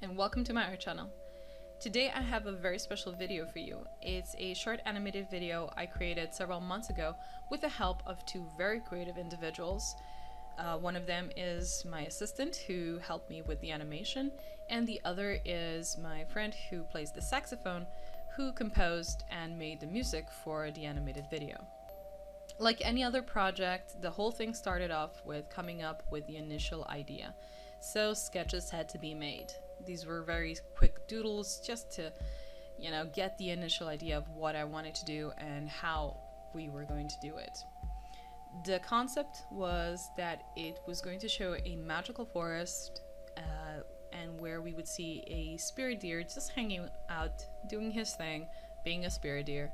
and welcome to my art channel. Today I have a very special video for you. It's a short animated video I created several months ago with the help of two very creative individuals. One of them is my assistant who helped me with the animation, and the other is my friend who plays the saxophone, who composed and made the music for the animated video. Like any other project, the whole thing started off with coming up with the initial idea. So sketches had to be made. These were very quick doodles just to, get the initial idea of what I wanted to do and how we were going to do it. The concept was that it was going to show a magical forest and where we would see a spirit deer just hanging out, doing his thing, being a spirit deer.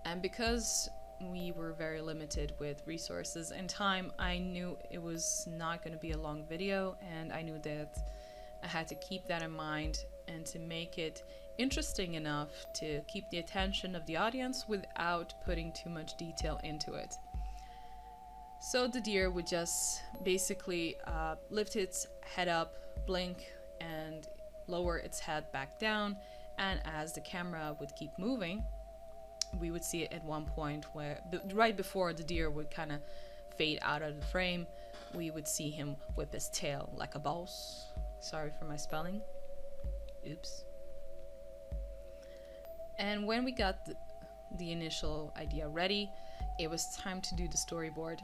And because we were very limited with resources and time, I knew it was not going to be a long video, and I knew that I had to keep that in mind and to make it interesting enough to keep the attention of the audience without putting too much detail into it. So the deer would just basically lift its head up, blink, and lower its head back down, and as the camera would keep moving, we would see it at one point where, right before the deer would kind of fade out of the frame, we would see him whip his tail like a boss. Sorry for my spelling. Oops. And when we got the initial idea ready, it was time to do the storyboard.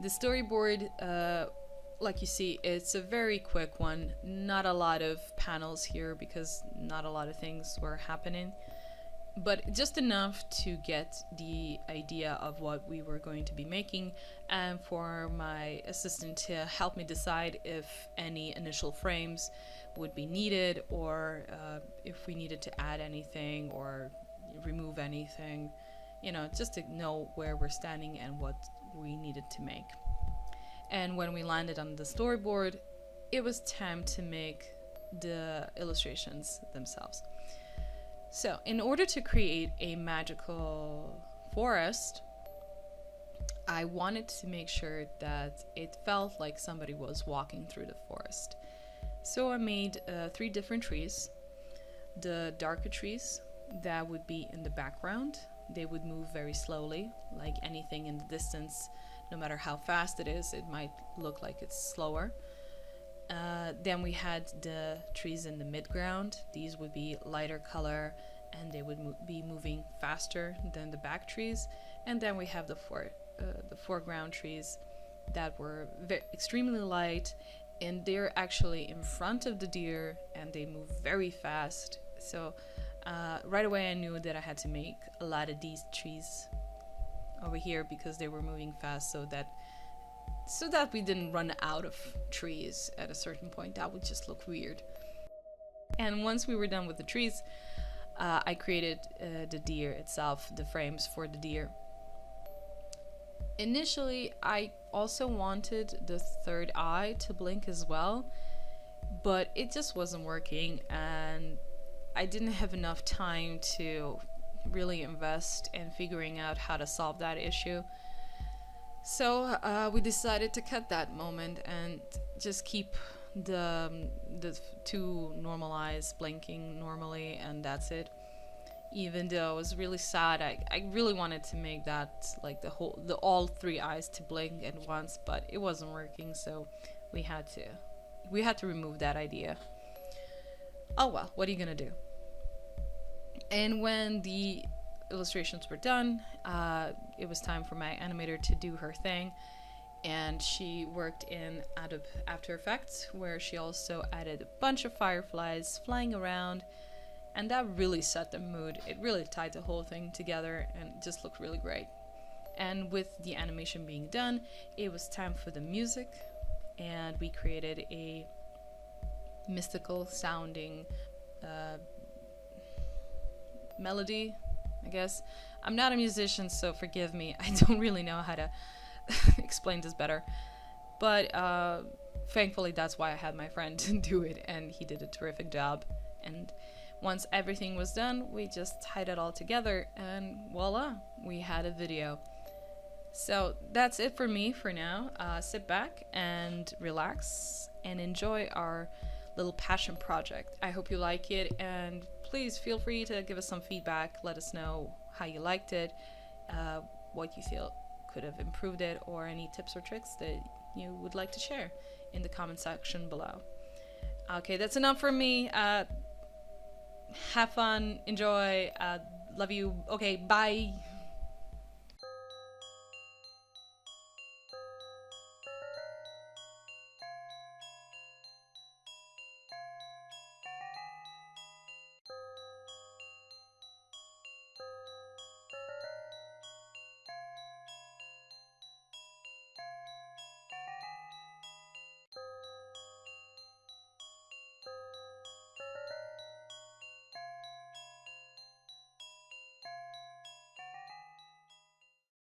The storyboard, like you see, it's a very quick one. Not a lot of panels here because not a lot of things were happening. But just enough to get the idea of what we were going to be making, and for my assistant to help me decide if any initial frames would be needed, or if we needed to add anything or remove anything, just to know where we're standing and what we needed to make. And when we landed on the storyboard, it was time to make the illustrations themselves. So, in order to create a magical forest, I wanted to make sure that it felt like somebody was walking through the forest. So I made 3 different trees. The darker trees that would be in the background. They would move very slowly, like anything in the distance. No matter how fast it is, it might look like it's slower. Then we had the trees in the midground. These would be lighter color, and they would be moving faster than the back trees. And then we have the foreground trees that were extremely light, and they're actually in front of the deer, and they move very fast. So right away I knew that I had to make a lot of these trees over here because they were moving fast, so that we didn't run out of trees at a certain point. That would just look weird. And once we were done with the trees, I created the deer itself, the frames for the deer. Initially, I also wanted the third eye to blink as well, but it just wasn't working, and I didn't have enough time to really invest in figuring out how to solve that issue. So we decided to cut that moment and just keep the 2 normal eyes blinking normally, and that's it. Even though it was really sad, I really wanted to make that like all 3 eyes to blink at once, but it wasn't working, so we had to remove that idea. Oh well, what are you gonna do? And when the illustrations were done, it was time for my animator to do her thing, and she worked in After Effects, where she also added a bunch of fireflies flying around, and that really set the mood. It really tied the whole thing together and just looked really great. And with the animation being done, it was time for the music, and we created a mystical sounding melody, I guess. I'm not a musician, so forgive me. I don't really know how to explain this better. But thankfully, that's why I had my friend do it, and he did a terrific job. And once everything was done, we just tied it all together, and voila, we had a video. So that's it for me for now. Sit back and relax and enjoy our little passion project. I hope you like it, and please feel free to give us some feedback. Let us know how you liked it, what you feel could have improved it, or any tips or tricks that you would like to share in the comment section below. Okay, that's enough from me. Have fun, enjoy, love you. Okay, bye.